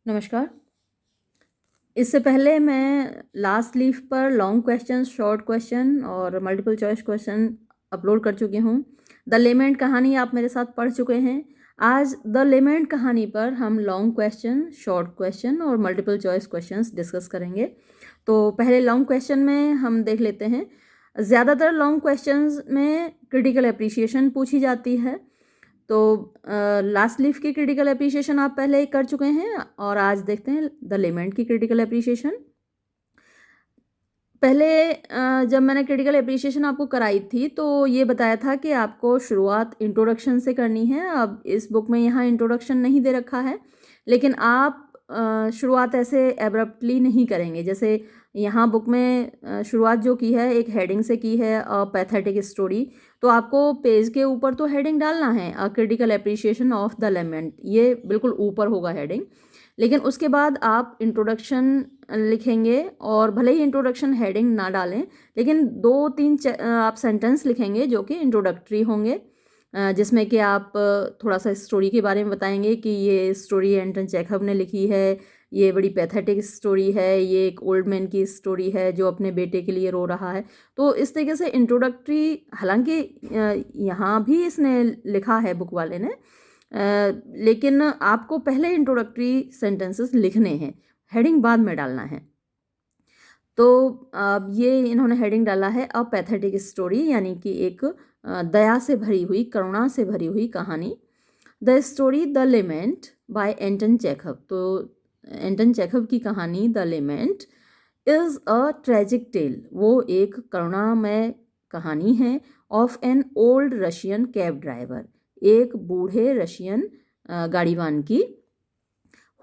नमस्कार। इससे पहले मैं लास्ट लीफ पर लॉन्ग क्वेश्चन, शॉर्ट क्वेश्चन और मल्टीपल चॉइस क्वेश्चन अपलोड कर चुकी हूँ। द लेमेंट कहानी आप मेरे साथ पढ़ चुके हैं। आज द लेमेंट कहानी पर हम लॉन्ग क्वेश्चन, शॉर्ट क्वेश्चन और मल्टीपल चॉइस क्वेश्चंस डिस्कस करेंगे। तो पहले लॉन्ग क्वेश्चन में हम देख लेते हैं। ज़्यादातर लॉन्ग क्वेश्चंस में क्रिटिकल एप्रिसिएशन पूछी जाती है। तो लास्ट लीफ की क्रिटिकल एप्रिसिएशन आप पहले ही कर चुके हैं और आज देखते हैं द लेमेंट की क्रिटिकल एप्रिसिएशन। पहले जब मैंने क्रिटिकल एप्रिसिएशन आपको कराई थी तो ये बताया था कि आपको शुरुआत इंट्रोडक्शन से करनी है। अब इस बुक में यहाँ इंट्रोडक्शन नहीं दे रखा है, लेकिन आप शुरुआत ऐसे एब्रप्टली नहीं करेंगे। जैसे यहाँ बुक में शुरुआत जो की है एक हेडिंग से की है, पैथेटिक स्टोरी। तो आपको पेज के ऊपर तो हेडिंग डालना है, a critical appreciation of the lament, ये बिल्कुल ऊपर होगा हेडिंग। लेकिन उसके बाद आप इंट्रोडक्शन लिखेंगे और भले ही इंट्रोडक्शन हेडिंग ना डालें, लेकिन 2-3 आप सेंटेंस लिखेंगे जो कि इंट्रोडक्टरी होंगे, जिसमें कि आप थोड़ा सा स्टोरी के बारे में बताएंगे कि ये स्टोरी एंटन चेखव ने लिखी है, ये बड़ी पैथेटिक स्टोरी है, ये एक ओल्ड मैन की स्टोरी है जो अपने बेटे के लिए रो रहा है। तो इस तरीके से इंट्रोडक्टरी, हालांकि यहाँ भी इसने लिखा है बुक वाले ने, लेकिन आपको पहले इंट्रोडक्टरी सेंटेंसेस लिखने हैं, हेडिंग बाद में डालना है। तो अब ये इन्होंने हेडिंग डाला है अ पैथेटिक स्टोरी, यानी कि एक दया से भरी हुई, करुणा से भरी हुई कहानी। The story the lament by Anton Chekhov. तो एंटन चेखव की कहानी the lament is a tragic tale, वो एक करुणामय कहानी है, of an old Russian cab driver, एक बूढ़े रशियन गाड़ीवान की,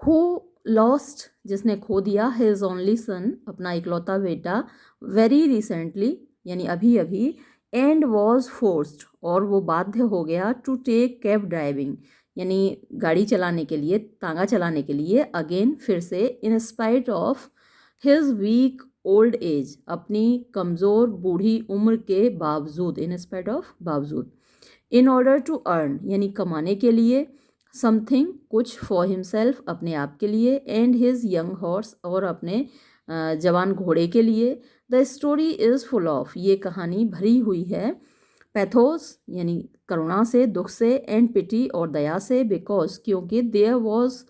हु लॉस्ट, जिसने खो दिया, हिज ओनली सन, अपना इकलौता बेटा, वेरी रिसेंटली, यानी अभी अभी, एंड वॉज फोर्स्ड, और वो बाध्य हो गया, टू टेक कैब ड्राइविंग, यानी गाड़ी चलाने के लिए, तांगा चलाने के लिए, अगेन, फिर से, in spite of his weak old age, अपनी कमज़ोर बूढ़ी उम्र के बावजूद, इन स्पाइट ऑफ, बावजूद, इन ऑर्डर टू अर्न, यानी कमाने के लिए, समथिंग, कुछ, फॉर हिमसेल्फ, अपने आप के लिए, एंड हिज यंग हॉर्स, और अपने जवान घोड़े के लिए। The story is full of, ये कहानी भरी हुई है, पैथोस, यानी करुणा से, दुख से, एंड पिटी, और दया से, बिकॉज, क्योंकि, there was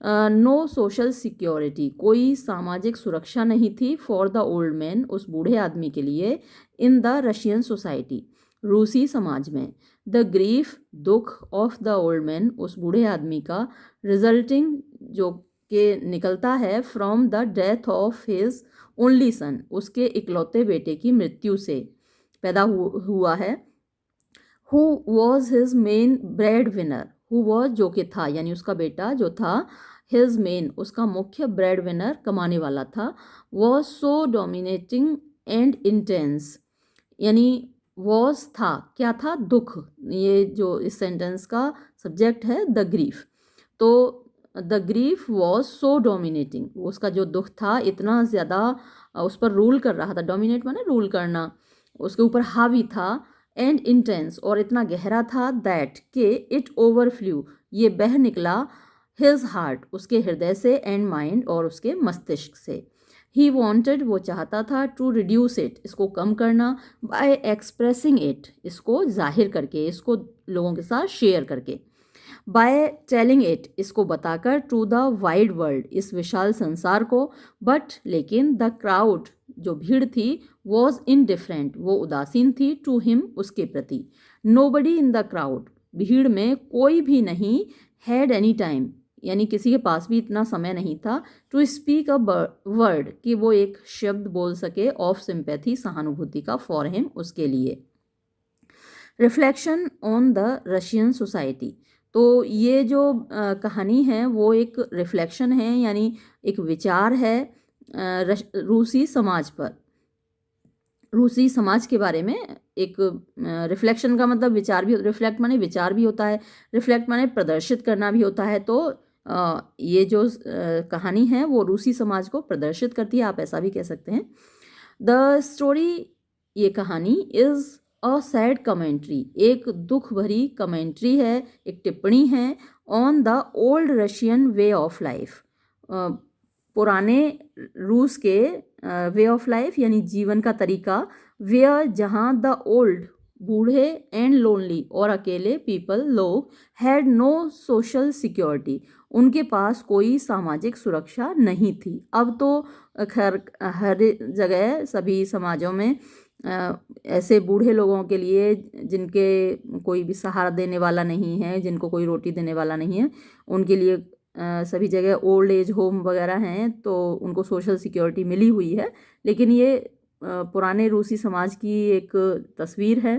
no social security, कोई सामाजिक सुरक्षा नहीं थी, फॉर द ओल्ड मैन, उस बूढ़े आदमी के लिए, इन द रशियन सोसाइटी, रूसी समाज में। द ग्रीफ, दुख, ऑफ द ओल्ड मैन, उस बूढ़े आदमी का, रिजल्टिंग, जो कि निकलता है, from the death of his only son, उसके इकलौते बेटे की मृत्यु से पैदा हुआ है। Who was his main bread winner, who was, जो कि था, यानी उसका बेटा जो था, हिज मेन, उसका मुख्य ब्रेड विनर, कमाने वाला था, was so dominating and intense, यानी वॉज था, क्या था, दुख, ये जो इस सेंटेंस का सब्जेक्ट है, द ग्रीफ। तो the grief was so dominating, उसका जो दुख था इतना ज़्यादा उस पर रूल कर रहा था, डोमिनेट माने रूल करना, उसके ऊपर हावी था, एंड इंटेंस, और इतना गहरा था, दैट, के, इट ओवरफ्लू, ये बह निकला, हिज हार्ट, उसके हृदय से, एंड माइंड, और उसके मस्तिष्क से। ही वॉन्टेड, वो चाहता था, टू रिड्यूस इट, इसको कम करना, बाय एक्सप्रेसिंग इट, इसको जाहिर करके, इसको लोगों के साथ शेयर करके, बाय टेलिंग इट, इसको बताकर, टू द वाइड वर्ल्ड, इस विशाल संसार को, बट, लेकिन, द क्राउड, जो भीड़ थी, वॉज इनडिफरेंट, वो उदासीन थी, टू हिम, उसके प्रति। नोबडी इन द क्राउड, भीड़ में कोई भी नहीं, हैड एनी टाइम, यानी किसी के पास भी इतना समय नहीं था, टू स्पीक अ वर्ड, कि वो एक शब्द बोल सके, ऑफ सिंपैथी, सहानुभूति का, फॉर हिम, उसके लिए। Reflection on the Russian society, तो ये जो कहानी है वो एक रिफ्लेक्शन है, यानी एक विचार है रूसी समाज पर, रूसी समाज के बारे में। एक रिफ्लेक्शन का मतलब विचार भी, रिफ्लेक्ट माने विचार भी होता है, रिफ्लेक्ट माने प्रदर्शित करना भी होता है। तो ये जो कहानी है वो रूसी समाज को प्रदर्शित करती है, आप ऐसा भी कह सकते हैं। द स्टोरी, ये कहानी, इज़ अ सैड कमेंट्री, एक दुख भरी कमेंट्री है, एक टिप्पणी है, on the old Russian way of life, पुराने रूस के वे ऑफ लाइफ यानी जीवन का तरीका, वेयर जहाँ द ओल्ड बूढ़े एंड लोनली और अकेले पीपल लोग हैड नो सोशल सिक्योरिटी, उनके पास कोई सामाजिक सुरक्षा नहीं थी। अब तो खैर हर जगह सभी समाजों में ऐसे बूढ़े लोगों के लिए जिनके कोई भी सहारा देने वाला नहीं है, जिनको कोई रोटी देने वाला नहीं है, उनके लिए सभी जगह ओल्ड एज होम वगैरह हैं, तो उनको सोशल सिक्योरिटी मिली हुई है। लेकिन ये पुराने रूसी समाज की एक तस्वीर है।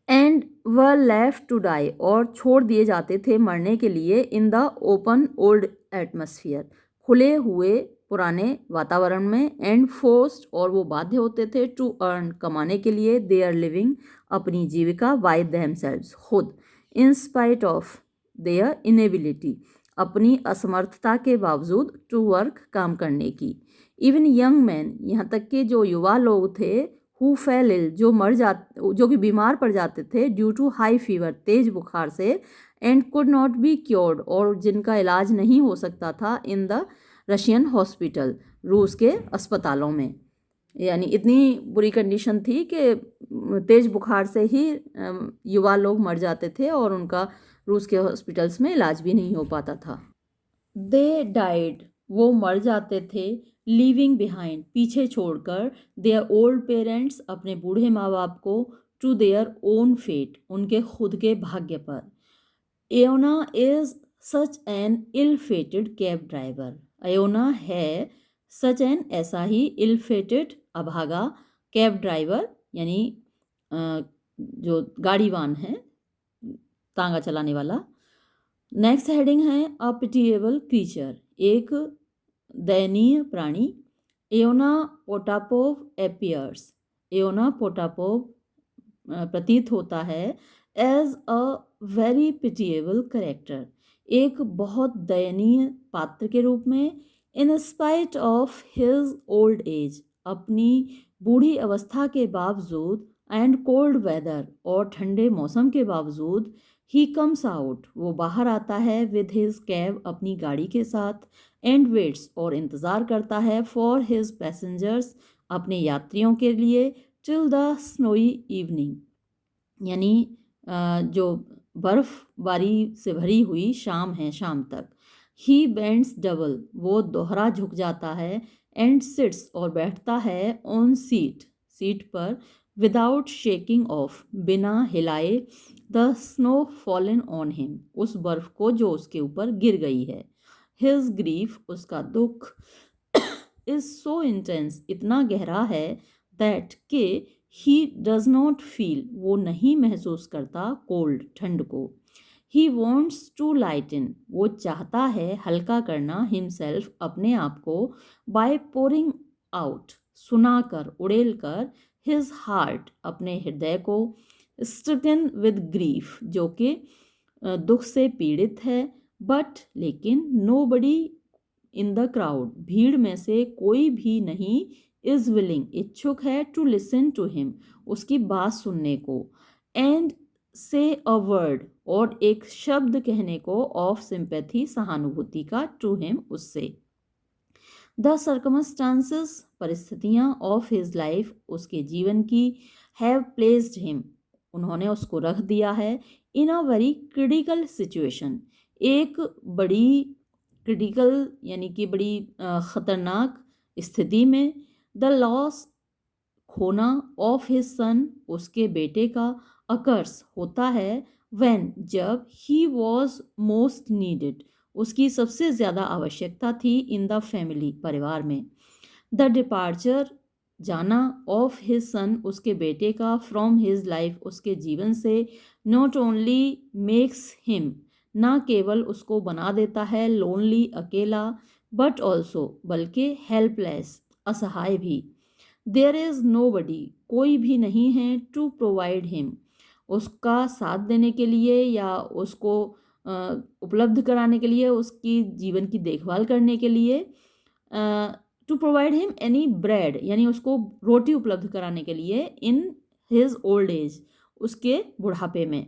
And were left to die, और छोड़ दिए जाते थे मरने के लिए, in the open old atmosphere, खुले हुए पुराने वातावरण में, एंड फोर्स्ड, और वो बाध्य होते थे, टू अर्न, कमाने के लिए, देयर लिविंग, अपनी जीविका, बाय देमसेल्व्स, खुद, इन स्पाइट ऑफ देयर इनेबिलिटी, अपनी असमर्थता के बावजूद, टू वर्क, काम करने की। इवन यंग मैन, यहाँ तक कि जो युवा लोग थे, हु फेल इल, जो कि बीमार पड़ जाते थे, ड्यू टू हाई फीवर, तेज बुखार से, and could not be cured, और जिनका इलाज नहीं हो सकता था, इन द रशियन हॉस्पिटल, रूस के अस्पतालों में। यानी इतनी बुरी कंडीशन थी कि तेज बुखार से ही युवा लोग मर जाते थे और उनका रूस के हॉस्पिटल्स में इलाज भी नहीं हो पाता था। दे डाइड, वो मर जाते थे, लीविंग बिहाइंड, पीछे छोड़कर, देयर ओल्ड पेरेंट्स, अपने बूढ़े माँ बाप को, टू देयर ओन फेट, उनके खुद के भाग्य पर। Iona is such an ill fated cab driver, Iona है सच एन, ऐसा ही, इल फेटेड, अभागा, कैब ड्राइवर यानी जो गाड़ीवान है, तांगा चलाने वाला। नेक्स्ट हेडिंग है अ पिटिएबल क्रीचर, एक दयनीय प्राणी। एयोना पोटापोव एपियर्स, एयोना पोटापोव प्रतीत होता है, as a very pitiable character, एक बहुत दयनीय पात्र के रूप में। In spite of his old age, अपनी बूढ़ी अवस्था के बावजूद, एंड कोल्ड वेदर, और ठंडे मौसम के बावजूद, ही कम्स आउट, वो बाहर आता है, विद हिज कैब, अपनी गाड़ी के साथ, एंड वेट्स, और इंतज़ार करता है, फॉर हिज पैसेंजर्स, अपने यात्रियों के लिए, टिल द स्नोई इवनिंग, यानी जो बर्फबारी से भरी हुई शाम है, शाम तक। ही बेंड्स डबल, वो दोहरा झुक जाता है, एंड सिट्स, और बैठता है, ऑन सीट, सीट पर, विदाउट शेकिंग ऑफ, बिना हिलाए, the snow fallen on him, उस बर्फ को जो उसके ऊपर गिर गई है। हिज ग्रीफ, उसका दुख, इज सो इंटेंस, इतना गहरा है, दैट के ही डज नॉट फील, वो नहीं महसूस करता, कोल्ड, ठंड को। ही वॉन्ट्स टू लाइटन, वो चाहता है हल्का करना, हिमसेल्फ, अपने आप को, बाय पोरिंग आउट, सुनाकर, उड़ेल कर, हिज हार्ट, अपने हृदय को, स्ट्रिकन विद ग्रीफ, जो कि दुख से पीड़ित है, बट लेकिन, nobody in the crowd, भीड़ में से कोई भी नहीं, इज विलिंग, इच्छुक है, टू लिसन टू हिम, उसकी बात सुनने को, एंड से अ वर्ड, और एक शब्द कहने को, ऑफ सिंपैथी, सहानुभूति का, टू हिम, उससे। द सर्कमस्टांसेस, परिस्थितियाँ, ऑफ हिज लाइफ, उसके जीवन की, हैव प्लेस्ड हिम, उन्होंने उसको रख दिया है, इन अ वेरी क्रिटिकल सिचुएशन, एक बड़ी क्रिटिकल यानी कि बड़ी ख़तरनाक स्थिति में। द लॉस, खोना, ऑफ हिज सन, उसके बेटे का, अकर्स, होता है, व्हेन, जब, ही वॉज मोस्ट नीडेड, उसकी सबसे ज़्यादा आवश्यकता थी, इन द फैमिली, परिवार में। द डिपार्चर, जाना, ऑफ हिज सन, उसके बेटे का, फ्रॉम हिज लाइफ, उसके जीवन से, नॉट ओनली मेक्स हिम, ना केवल उसको बना देता है, लोनली, अकेला, बट ऑल्सो, बल्कि, हेल्पलेस, असहाय भी। देयर इज़ नो बडी, कोई भी नहीं है, टू प्रोवाइड हिम, उसका साथ देने के लिए या उसको उपलब्ध कराने के लिए, उसकी जीवन की देखभाल करने के लिए, to provide him any bread, यानी उसको रोटी उपलब्ध कराने के लिए, इन हिज ओल्ड एज, उसके बुढ़ापे में।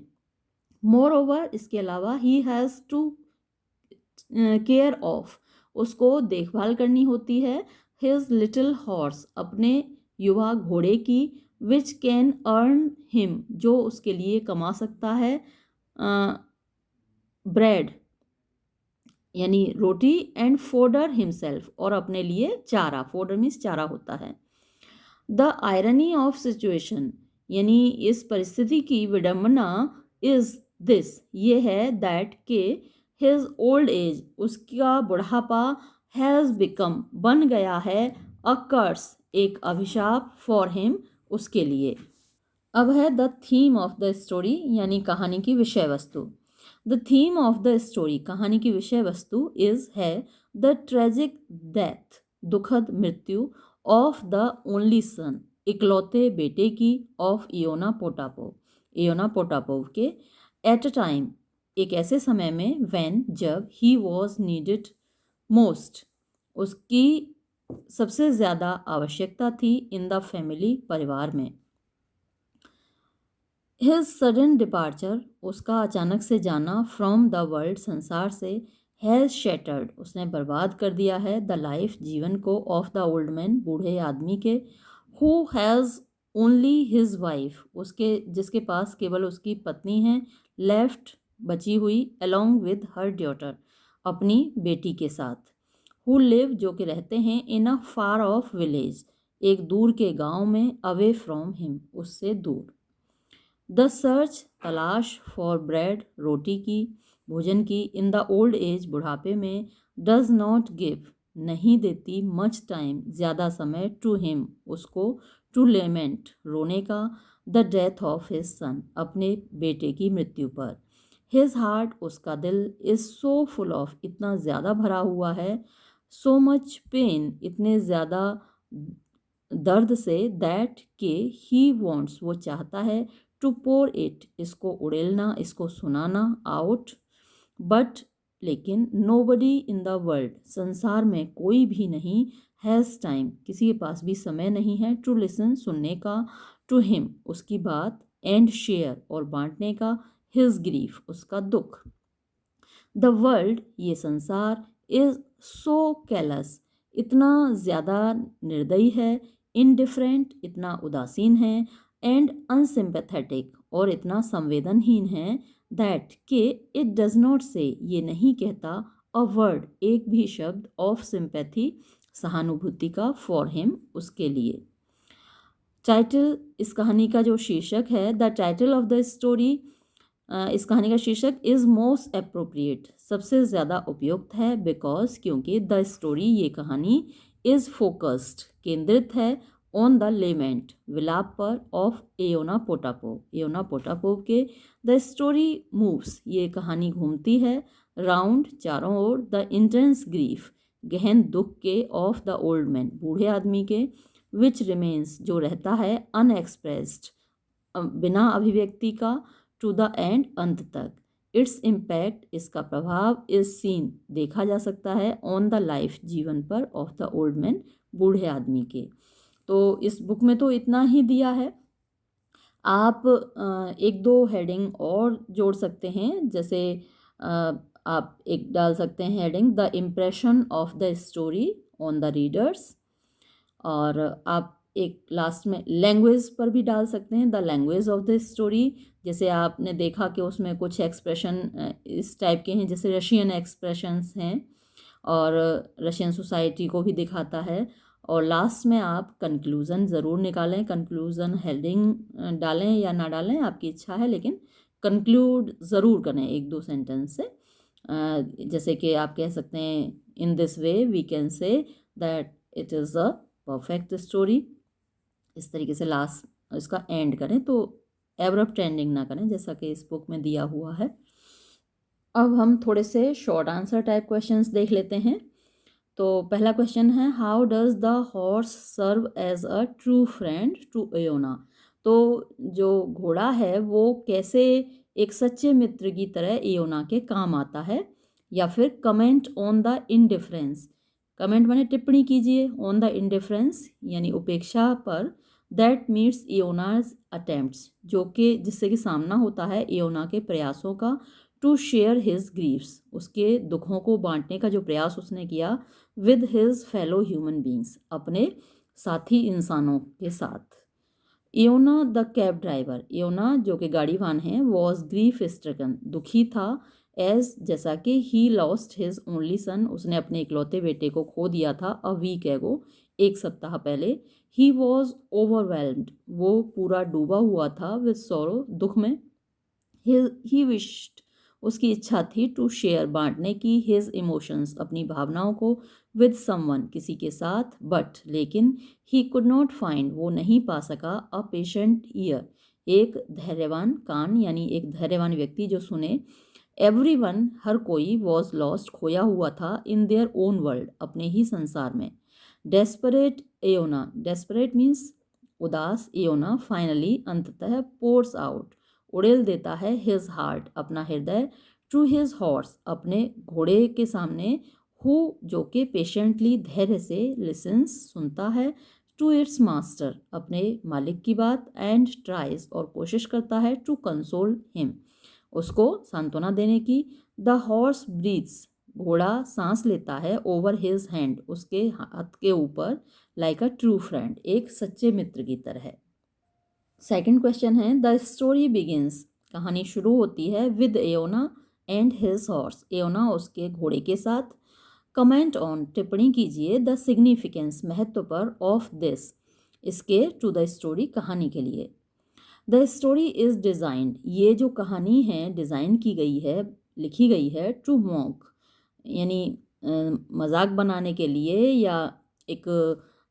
मोर ओवर, इसके अलावा, he has to care of, उसको देखभाल करनी होती है हिज लिटिल हॉर्स, अपने युवा घोड़े की, विच कैन अर्न हिम, जो उसके लिए कमा सकता है ब्रेड यानी रोटी, एंड फोडर हिमसेल्फ, और अपने लिए चारा, फोडर मीन्स चारा होता है। द आयरनी ऑफ सिचुएशन, यानी इस परिस्थिति की विडंबना, इज दिस, ये है, दैट के हिज ओल्ड एज, उसका बुढ़ापा, हैज़ बिकम, बन गया है, अ कर्स, एक अभिशाप, फॉर हिम, उसके लिए। अब है the theme of the story, यानी कहानी की विषय वस्तु। The theme of the story, कहानी की विषय वस्तु, इज है द ट्रेजिक डेथ, दुखद मृत्यु, ऑफ द ओनली सन, इकलौते बेटे की, ऑफ इयोना पोटापोव, इयोना पोटापोव के, एट अ टाइम, एक ऐसे समय में, व्हेन, जब, ही वॉज नीडेड मोस्ट, उसकी सबसे ज़्यादा आवश्यकता थी, इन द फैमिली, परिवार में। हिज सडन डिपार्चर, उसका अचानक से जाना, फ्रॉम द वर्ल्ड, संसार से, हैज़ शैटर्ड, उसने बर्बाद कर दिया है, द लाइफ, जीवन को, ऑफ द ओल्ड मैन, बूढ़े आदमी के, who has only his wife, उसके जिसके पास केवल उसकी पत्नी है, लेफ्ट, बची हुई, अलोंग विद हर डॉटर, अपनी बेटी के साथ, हु लिव, जो कि रहते हैं, इन अ फार ऑफ विलेज, एक दूर के गांव में, अवे फ्रॉम हिम, उससे दूर। द सर्च, तलाश, फॉर ब्रेड, रोटी की, भोजन की, इन द ओल्ड एज, बुढ़ापे में, डज नॉट गिव, नहीं देती, मच टाइम, ज़्यादा समय, टू हिम, उसको, टू लेमेंट, रोने का, the death of his son, अपने बेटे की मृत्यु पर। हिज हार्ट, उसका दिल, इज सो फुल ऑफ, इतना ज़्यादा भरा हुआ है, सो मच पेन, इतने ज़्यादा दर्द से, दैट के ही वॉन्ट्स, वो चाहता है, टू पोर इट, इसको उड़ेलना, इसको सुनाना, आउट, बट, लेकिन, नोबडी इन द वर्ल्ड, संसार में कोई भी नहीं, हैज़ टाइम, किसी के पास भी समय नहीं है, टू लिसन, सुनने का, टू हिम, उसकी बात, एंड शेयर, और बांटने का, हिज ग्रीफ, उसका दुख। द वर्ल्ड, ये संसार, इज सो कैलस, इतना ज़्यादा निर्दयी है, इनडिफरेंट, इतना उदासीन है, एंड अनसिम्पैथेटिक, और इतना संवेदनहीन है, दैट के इट डज नॉट से, ये नहीं कहता, अ वर्ड, एक भी शब्द, ऑफ सिंपैथी, सहानुभूति का, फॉर हिम, उसके लिए। टाइटल, इस कहानी का जो शीर्षक है, the title of the story, इस कहानी का शीर्षक, इज़ मोस्ट अप्रोप्रिएट, सबसे ज़्यादा उपयुक्त है, बिकॉज, क्योंकि, द स्टोरी, ये कहानी, इज़ फोकस्ड, केंद्रित है, ऑन द लेमेंट, विलाप पर, ऑफ एयोना पोटापोव, एयोना पोटापोव के, द स्टोरी मूव्स, ये कहानी घूमती है, राउंड, चारों ओर, द इंटेंस ग्रीफ, गहन दुख के, ऑफ द ओल्ड मैन, बूढ़े आदमी के, विच रिमेन्स, जो रहता है, अनएक्सप्रेस्ड, बिना अभिव्यक्ति का, टू द एंड, अंत तक। इट्स इम्पैक्ट, इसका प्रभाव, इज सीन, देखा जा सकता है, ऑन द लाइफ, जीवन पर, ऑफ द ओल्ड मैन, बूढ़े आदमी के। तो इस बुक में तो इतना ही दिया है। आप एक दो हेडिंग और जोड़ सकते हैं, जैसे आप एक डाल सकते हैं heading, the impression of the story on the readers, और आप एक लास्ट में लैंग्वेज पर भी डाल सकते हैं, the language of the story. जैसे आपने देखा कि उसमें कुछ एक्सप्रेशन इस टाइप के हैं, जैसे रशियन एक्सप्रेशंस हैं, और रशियन सोसाइटी को भी दिखाता है। और लास्ट में आप कंक्लूज़न ज़रूर निकालें, कंक्लूज़न हेडिंग डालें या ना डालें, आपकी इच्छा है, लेकिन कंक्लूड ज़रूर करें एक दो सेंटेंस से। जैसे कि आप कह सकते हैं, in this way we can say that it is a perfect story, इस तरीके से लास्ट इसका एंड करें, तो एब्रप्ट एंडिंग ना करें, जैसा कि इस बुक में दिया हुआ है। अब हम थोड़े से शॉर्ट आंसर टाइप क्वेश्चंस देख लेते हैं। तो पहला क्वेश्चन है, how does the horse serve as a true friend to Iona. तो जो घोड़ा है वो कैसे एक सच्चे मित्र की तरह एयोना के काम आता है। या फिर comment on the indifference, comment माने टिप्पणी कीजिए, ऑन द इनडिफरेंस यानी उपेक्षा पर, दैट मीट्स एयोनाज अटेम्प्ट्स, जो कि जिससे कि सामना होता है एयोना के प्रयासों का, टू शेयर हिज ग्रीफ्स, उसके दुखों को बांटने का जो प्रयास उसने किया with his fellow human beings, अपने साथी इंसानों के साथ। इयोना द कैब ड्राइवर, इयोना जो कि गाड़ीवान है, वॉज ग्रीफ स्ट्रगन, दुखी था, एज जैसा कि he lost his only son, उसने अपने इकलौते बेटे को खो दिया था, अ वीक एगो, एक सप्ताह पहले। ही वॉज ओवरवेल्म्ड, वो पूरा डूबा हुआ था, विद सोरो, दुख में। ही विश्ड, उसकी इच्छा थी, टू शेयर, बांटने की, हिज इमोशंस, अपनी भावनाओं को, विद समवन, किसी के साथ, बट लेकिन, ही कुड नॉट फाइंड, वो नहीं पा सका, अ पेशेंट ईयर, एक धैर्यवान कान, यानी एक धैर्यवान व्यक्ति जो सुने। एवरीवन, हर कोई, वॉज लॉस्ट, खोया हुआ था, इन देयर ओन वर्ल्ड, अपने ही संसार में। डेस्परेट एयोना, डेस्परेट मीन्स उदास, एयोना फाइनली, अंततः, पोर्स आउट, उड़ेल देता है, हिज हार्ट, अपना हृदय, टू हिज हॉर्स, अपने घोड़े के सामने, हु जो कि पेशेंटली, धैर्य से, लिसन्स, सुनता है, टू इट्स मास्टर, अपने मालिक की बात, एंड ट्राइज, और कोशिश करता है, टू कंसोल हिम, उसको सांत्वना देने की। द हॉर्स ब्रीथ्स, घोड़ा सांस लेता है, ओवर हिज हैंड, उसके हाथ के ऊपर, लाइक अ ट्रू फ्रेंड, एक सच्चे मित्र की तरह। सेकंड क्वेश्चन है, द स्टोरी बिगिंस, कहानी शुरू होती है, विद एयोना एंड हिज हॉर्स, एयोना उसके घोड़े के साथ। कमेंट ऑन, टिप्पणी कीजिए, द सिग्निफिकेंस, महत्व पर, ऑफ दिस, इसके, टू द स्टोरी, कहानी के लिए। द स्टोरी इज डिज़ाइंड, ये जो कहानी है डिज़ाइन की गई है, लिखी गई है, टू मॉक, यानी मजाक बनाने के लिए, या एक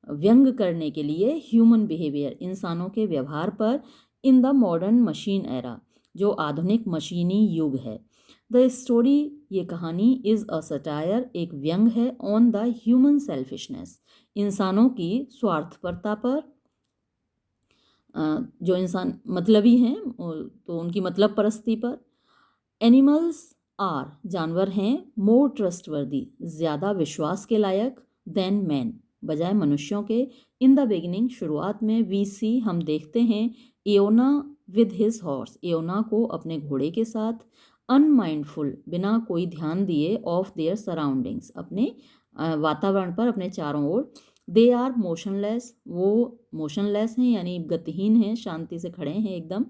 व्यंग करने के लिए, ह्यूमन बिहेवियर, इंसानों के व्यवहार पर, in the modern machine era, जो आधुनिक मशीनी युग है। द स्टोरी, ये कहानी, इज़ अ सटायर, एक व्यंग है, ऑन द ह्यूमन सेल्फिशनेस, इंसानों की स्वार्थपरता पर, जो इंसान मतलबी हैं तो उनकी मतलब परस्ती पर। एनिमल्स आर, जानवर हैं, मोर ट्रस्टवर्दी, ज़्यादा विश्वास के लायक, देन मैन, बजाय मनुष्यों के। इन द बिगिनिंग, शुरुआत में, वी सी, हम देखते हैं, एयोना विद हिज हॉर्स, एयोना को अपने घोड़े के साथ, अनमाइंडफुल, बिना कोई ध्यान दिए, ऑफ देयर सराउंडिंग्स, अपने वातावरण पर, अपने चारों ओर। दे आर मोशनलेस, वो मोशनलेस हैं, यानी गतिहीन हैं, शांति से खड़े हैं एकदम।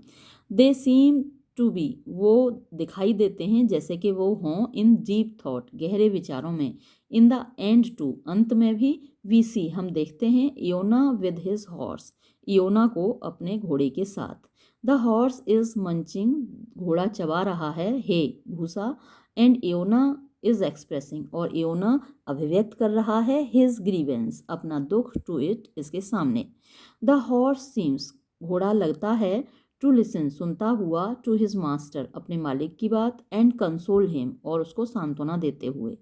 दे सीम टू बी, वो दिखाई देते हैं जैसे कि वो हों, इन डीप थॉट, गहरे विचारों में। इन द एंड टू, अंत में भी, वी सी, हम देखते हैं, इयोना विद हिज हॉर्स, इयोना को अपने घोड़े के साथ। द हॉर्स इज मंचिंग, घोड़ा चबा रहा है, हे, भूसा, एंड इयोना इज एक्सप्रेसिंग, और इयोना अभिव्यक्त कर रहा है, हिज ग्रीवेंस, अपना दुख, टू इट, इसके सामने। द हॉर्स सीम्स, घोड़ा लगता है, टू लिसन, सुनता हुआ, टू हिज मास्टर, अपने मालिक की बात, एंड कंसोल हिम, और उसको सांत्वना देते हुए।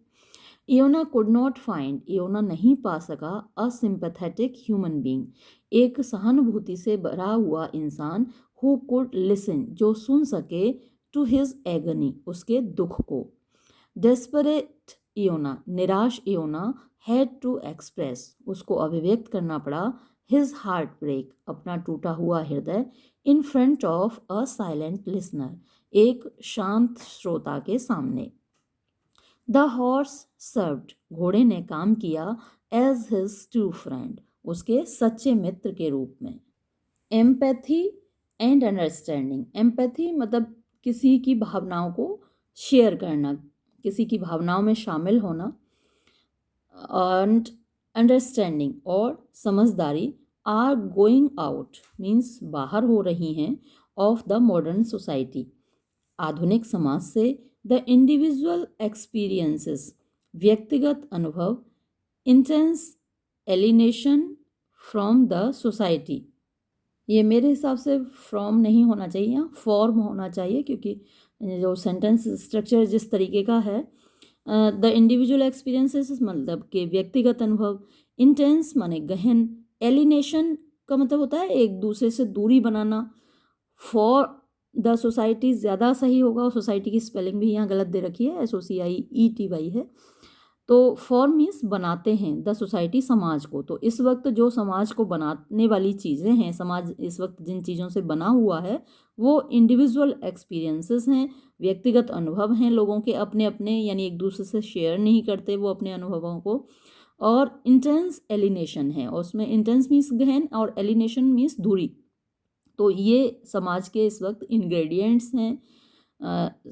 इयोना कुड नॉट फाइंड, इयोना नहीं पा सका, अ सिंपैथेटिक ह्यूमन बींग, एक सहानुभूति से भरा हुआ इंसान, हु कुड लिसन, जो सुन सके, टू हिज एगनी, उसके दुख को। डेस्परेट इयोना, निराश इयोना, हैड टू एक्सप्रेस, उसको अभिव्यक्त करना पड़ा, हिज हार्ट ब्रेक, अपना टूटा हुआ हृदय, in front of a silent listener, एक शांत श्रोता के सामने। द हॉर्स सर्व्ड, घोड़े ने काम किया, एज हिज ट्रू फ्रेंड, उसके सच्चे मित्र के रूप में। एम्पैथी एंड अंडरस्टैंडिंग, एम्पैथी मतलब किसी की भावनाओं को शेयर करना, किसी की भावनाओं में शामिल होना, एंड अंडरस्टैंडिंग, और समझदारी, आर गोइंग आउट मीन्स बाहर हो रही हैं, ऑफ द मॉडर्न सोसाइटी, आधुनिक समाज से। द इंडिविजुअल एक्सपीरियंसेस, व्यक्तिगत अनुभव, intense alienation from the society, ये मेरे हिसाब से फ्रॉम नहीं होना चाहिए, यहाँ फॉर्म होना चाहिए, क्योंकि जो सेंटेंस स्ट्रक्चर जिस तरीके का है, द इंडिविजुअल एक्सपीरियंसेस मतलब कि व्यक्तिगत अनुभव, इंटेंस माने गहन, एलिनेशन का मतलब होता है एक दूसरे से दूरी बनाना, फॉर द सोसाइटी ज़्यादा सही होगा, और सोसाइटी की स्पेलिंग भी यहाँ गलत दे रखी है, SOCIETY है, तो फॉर्म मीन्स बनाते हैं, द सोसाइटी समाज को। तो इस वक्त जो समाज को बनाने वाली चीज़ें हैं, समाज इस वक्त जिन चीज़ों से बना हुआ है वो इंडिविजुअल एक्सपीरियंसेस हैं, व्यक्तिगत अनुभव हैं लोगों के अपने अपने, यानी एक दूसरे से शेयर नहीं करते वो अपने अनुभवों को। और इंटेंस एलिनेशन है, और उसमें इंटेंस मीन्स गहन और एलिनेशन मीन्स दूरी। तो ये समाज के इस वक्त इंग्रेडिएंट्स हैं।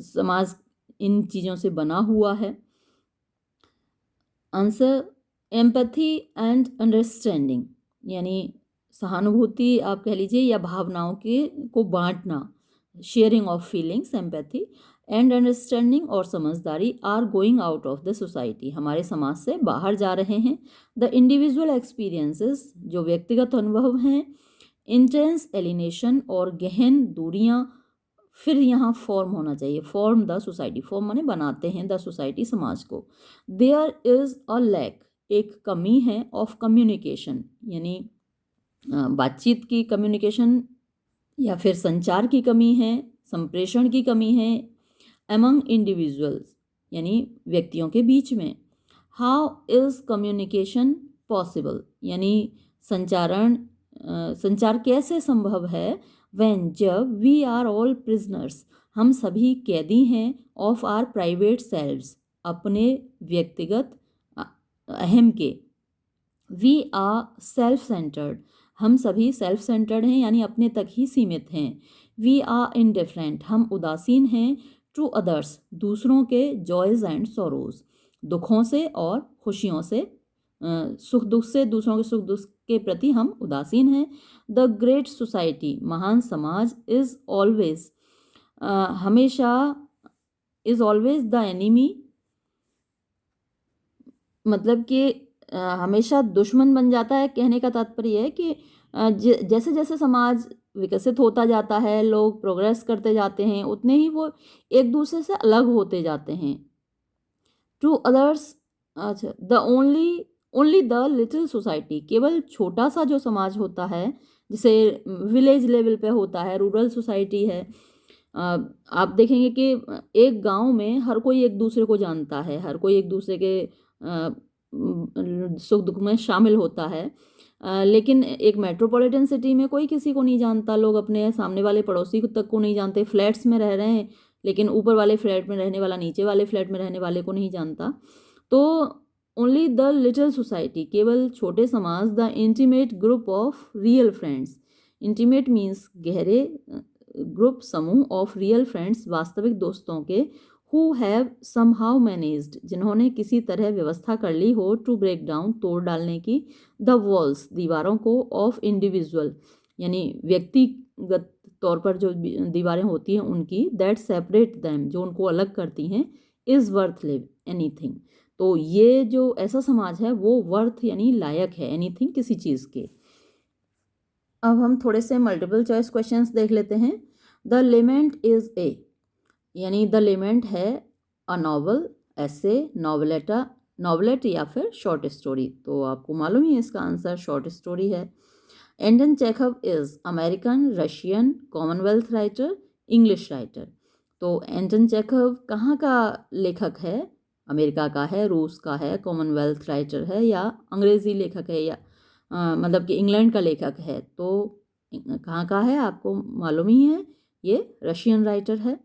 समाज इन चीज़ों से बना हुआ है। आंसर एम्पैथी एंड अंडरस्टैंडिंग, यानी सहानुभूति आप कह लीजिए या भावनाओं के को बांटना, sharing of feelings, empathy and understanding और समझदारी are going out of the society, हमारे समाज से बाहर जा रहे हैं। द इंडिविजुअल एक्सपीरियंसेस, जो व्यक्तिगत अनुभव हैं, इंटेंस एलिनेशन और गहन दूरियां, फिर यहाँ फॉर्म होना चाहिए, फॉर्म द सोसाइटी, फॉर्म माने बनाते हैं द सोसाइटी, समाज को। देयर इज अ लैक, एक कमी है, ऑफ कम्युनिकेशन, यानी बातचीत की, कम्युनिकेशन या फिर संचार की कमी है, संप्रेषण की कमी है, अमंग इंडिविजुअल्स, यानी व्यक्तियों के बीच में। हाउ इज कम्युनिकेशन पॉसिबल, यानी संचार कैसे संभव है। व्हेन, जब, वी आर ऑल प्रिजनर्स, हम सभी कैदी हैं, ऑफ आर प्राइवेट सेल्व्स, अपने व्यक्तिगत अहम के। वी आर सेल्फ सेंटर्ड, हम सभी सेल्फ सेंटर्ड हैं, यानी अपने तक ही सीमित हैं। वी आर इनडिफरेंट, हम उदासीन हैं, टू अदर्स, दूसरों के, जॉयज़ एंड सॉरोज, दुखों से और खुशियों से, सुख दुख से, दूसरों के सुख दुख के प्रति हम उदासीन हैं। द ग्रेट सोसाइटी, महान समाज, इज़ ऑलवेज, हमेशा, इज़ ऑलवेज द एनिमी, मतलब कि हमेशा दुश्मन बन जाता है। कहने का तात्पर्य है कि जैसे जैसे समाज विकसित होता जाता है, लोग प्रोग्रेस करते जाते हैं, उतने ही वो एक दूसरे से अलग होते जाते हैं। टू अदर्स, अच्छा, the only the little society, केवल छोटा सा जो समाज होता है, जिसे विलेज लेवल पे होता है, रूरल सोसाइटी है। आप देखेंगे कि एक गांव में हर कोई एक दूसरे को जानता है, हर कोई एक दूसरे के सुख दुख में शामिल होता है। लेकिन एक मेट्रोपॉलिटन सिटी में कोई किसी को नहीं जानता, लोग अपने सामने वाले पड़ोसी को तक को नहीं जानते, फ्लैट्स में रह रहे हैं लेकिन ऊपर वाले फ्लैट में रहने वाला नीचे वाले फ्लैट में रहने वाले को नहीं जानता। तो ओनली द लिटिल सोसाइटी, केवल छोटे समाज, the intimate group of real friends, intimate means गहरे, ग्रुप समूह, ऑफ रियल फ्रेंड्स वास्तविक दोस्तों के, हु हैव समहाउ मैनेज्ड, जिन्होंने किसी तरह व्यवस्था कर ली हो, टू ब्रेक डाउन, तोड़ डालने की, द वॉल्स, दीवारों को, ऑफ इंडिविजुअल, यानी व्यक्तिगत तौर पर जो दीवारें होती हैं उनकी, दैट सेपरेट दैम, जो उनको अलग करती हैं, इज़ वर्थ लिव एनीथिंग। तो ये जो ऐसा समाज है वो वर्थ यानी लायक है, एनीथिंग, किसी चीज़ के। अब हम थोड़े से मल्टीपल चॉइस क्वेश्चंस देख लेते हैं। द लेमेंट इज ए, यानी द लेमेंट है अ नॉवल, ऐसे, नॉवलेट या फिर शॉर्ट स्टोरी। तो आपको मालूम ही है इसका आंसर शॉर्ट स्टोरी है। Anton Chekhov is American, Russian, Commonwealth writer, English writer. तो एंटन चेखव कहाँ का लेखक है? अमेरिका का है, रूस का है, कॉमनवेल्थ राइटर है, या अंग्रेज़ी लेखक है, या मतलब कि इंग्लैंड का लेखक है। तो कहाँ का है आपको मालूम ही है, ये रशियन राइटर है।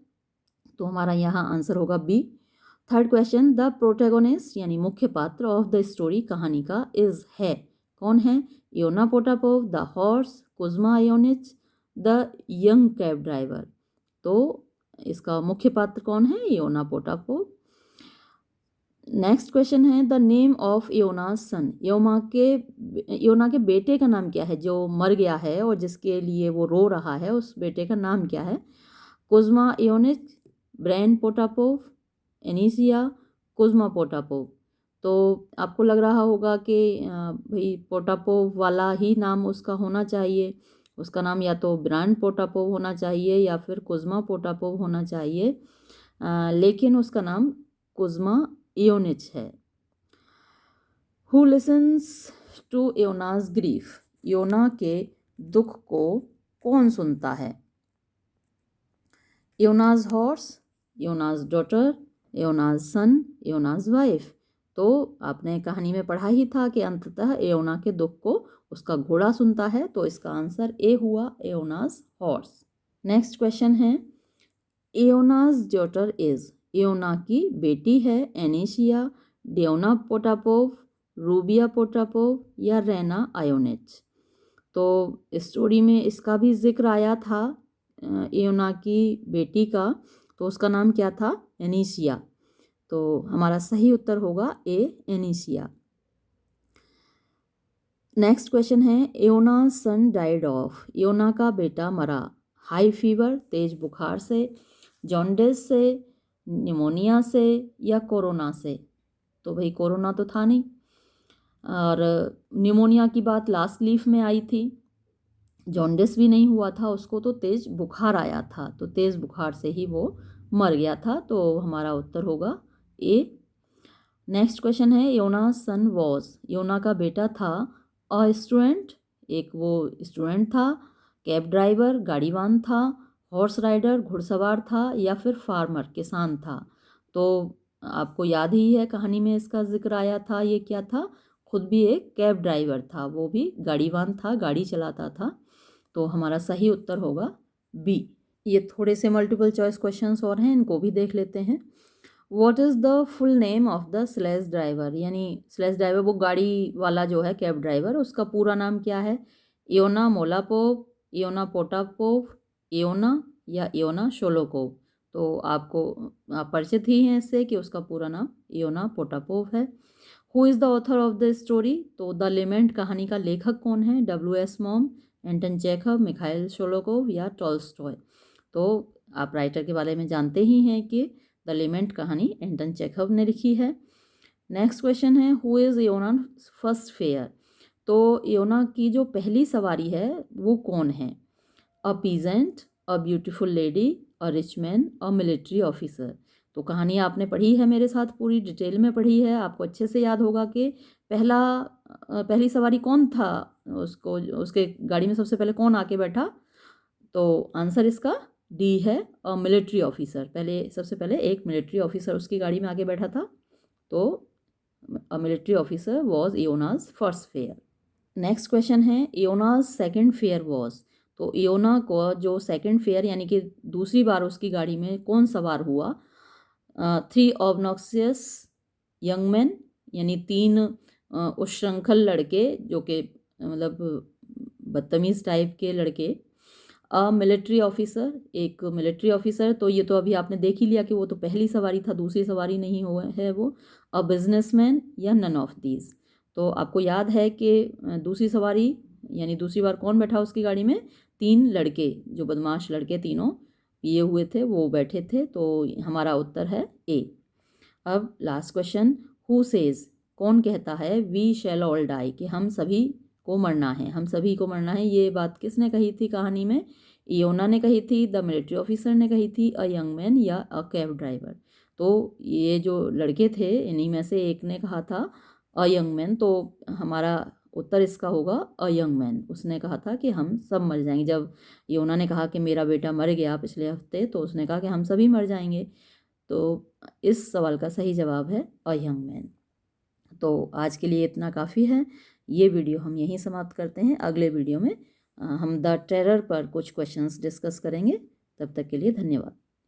तो हमारा यहाँ आंसर होगा B. Third question, the protagonist यानी मुख्य पात्र ऑफ द स्टोरी, कहानी का, इज है, कौन है? Iona Potapov, the horse, Kuzma Ionich, the young cab driver. तो इसका मुख्य पात्र कौन है? Iona Potapov. नेक्स्ट क्वेश्चन है, the name of Iona's son, Iona के बेटे का नाम क्या है जो मर गया है और जिसके लिए वो रो रहा है, उस बेटे का नाम क्या है? कुज्मा इयोनिच, ब्रैन पोटापोव, एनीसिया, कुज्मा पोटापोव। तो आपको लग रहा होगा कि भाई पोटापोव वाला ही नाम उसका होना चाहिए, उसका नाम या तो ब्रैन पोटापोव होना चाहिए या फिर कुज्मा पोटापोव होना चाहिए, लेकिन उसका नाम कुज्मा इयोनिच है। हु लिसन्स टू इयोना's ग्रीफ, इयोना के दुख को कौन सुनता है? इयोना's हॉर्स, इयोना's डॉटर, इयोना's सन, इयोना's वाइफ। तो आपने कहानी में पढ़ा ही था कि अंततः एओना के दुख को उसका घोड़ा सुनता है, तो इसका आंसर ए हुआ, एओनाज हॉर्स। नेक्स्ट क्वेश्चन है, एओनाज डॉटर इज, एओना की बेटी है एनिशिया, डेओना पोटापोव, रूबिया पोटापोव या रेना आयोनिच। तो स्टोरी में इसका भी जिक्र आया था एओना की बेटी का, तो उसका नाम क्या था, एनिशिया। तो हमारा सही उत्तर होगा ए, एनिशिया। नेक्स्ट क्वेश्चन है, एओना सन डाइड ऑफ, एओना का बेटा मरा हाई फीवर, तेज बुखार से, जॉन्डिस से, निमोनिया से या कोरोना से। तो भाई कोरोना तो था नहीं, और निमोनिया की बात लास्ट लीफ में आई थी, जॉन्डिस भी नहीं हुआ था उसको, तो तेज़ बुखार आया था, तो तेज़ बुखार से ही वो मर गया था। तो हमारा उत्तर होगा ए। नेक्स्ट क्वेश्चन है, योना सन वॉज, योना का बेटा था अ स्टूडेंट, एक वो स्टूडेंट था, कैब ड्राइवर गाड़ीवान था, हॉर्स राइडर घुड़सवार था या फिर फार्मर किसान था। तो आपको याद ही है कहानी में इसका जिक्र आया था, ये क्या था, खुद भी एक कैब ड्राइवर था, वो भी गाड़ीवान था, गाड़ी चलाता था। तो हमारा सही उत्तर होगा बी। ये थोड़े से मल्टीपल चॉइस क्वेश्चंस और हैं, इनको भी देख लेते हैं। What is the full name of the sledge driver, यानी स्लेज ड्राइवर वो गाड़ी वाला जो है कैब ड्राइवर, उसका पूरा नाम क्या है, इयोना मोलापोव, इयोना पोटापोव, इयोना या इयोना शोलोकोव। तो आपको आप परिचित ही हैं इससे कि उसका पूरा नाम इयोना पोटापोव है। Who is the author of the story, तो द लेमेंट कहानी का लेखक कौन है, W.S. मॉम, एंटन चेखव, मिखाइल शोलोकोव या टॉल्स्टॉय। तो आप राइटर के बारे में जानते ही हैं कि द लेमेंट कहानी एंटन चेखव ने लिखी है। नेक्स्ट क्वेश्चन है, हु इज़ योना फर्स्ट फेयर, तो योना की जो पहली सवारी है वो कौन है, a peasant, a beautiful lady, a rich man, a military officer. तो कहानी आपने पढ़ी है मेरे साथ, पूरी डिटेल में पढ़ी है, आपको अच्छे से याद होगा कि पहली सवारी कौन था, उसको उसके गाड़ी में सबसे पहले कौन आके बैठा। तो आंसर इसका डी है, अ मिलिट्री ऑफिसर। सबसे पहले एक मिलिट्री ऑफिसर उसकी गाड़ी में आके बैठा था, तो a military officer was Iona's first fare. Next question है, इयोनाज सेकंड फेयर वॉज, तो इयोना को जो सेकंड फेयर यानी कि दूसरी बार उसकी गाड़ी में कौन सवार हुआ, 3 ऑब्नॉक्सियस यंग मैन, यानी 3 उच्छृंखल लड़के जो कि मतलब बदतमीज़ टाइप के लड़के, मिलिट्री ऑफिसर, एक मिलिट्री ऑफिसर, तो ये तो अभी आपने देख ही लिया कि वो तो पहली सवारी था, दूसरी सवारी नहीं हुआ है वो, अ बिजनेसमैन या नन ऑफ दीज। तो आपको याद है कि दूसरी सवारी यानी दूसरी बार कौन बैठा उसकी गाड़ी में, 3 लड़के, जो बदमाश लड़के तीनों पिए हुए थे वो बैठे थे। तो हमारा उत्तर है ए। अब लास्ट क्वेश्चन, हु सेज, कौन कहता है, वी शैल ऑल डाई, कि हम सभी को मरना है, हम सभी को मरना है। ये बात किसने कही थी कहानी में, इयोना ने कही थी, द मिलिट्री ऑफिसर ने कही थी, अ यंग मैन या अ कैब ड्राइवर। तो ये जो लड़के थे इन्हीं में से एक ने कहा था अ यंग मैन, तो हमारा उत्तर इसका होगा अ यंग मैन। उसने कहा था कि हम सब मर जाएंगे, जब इयोना ने कहा कि मेरा बेटा मर गया पिछले हफ्ते, तो उसने कहा कि हम सभी मर जाएंगे। तो इस सवाल का सही जवाब है अ यंग मैन। तो आज के लिए इतना काफ़ी है, ये वीडियो हम यहीं समाप्त करते हैं। अगले वीडियो में हम द टेरर पर कुछ क्वेश्चंस डिस्कस करेंगे। तब तक के लिए धन्यवाद।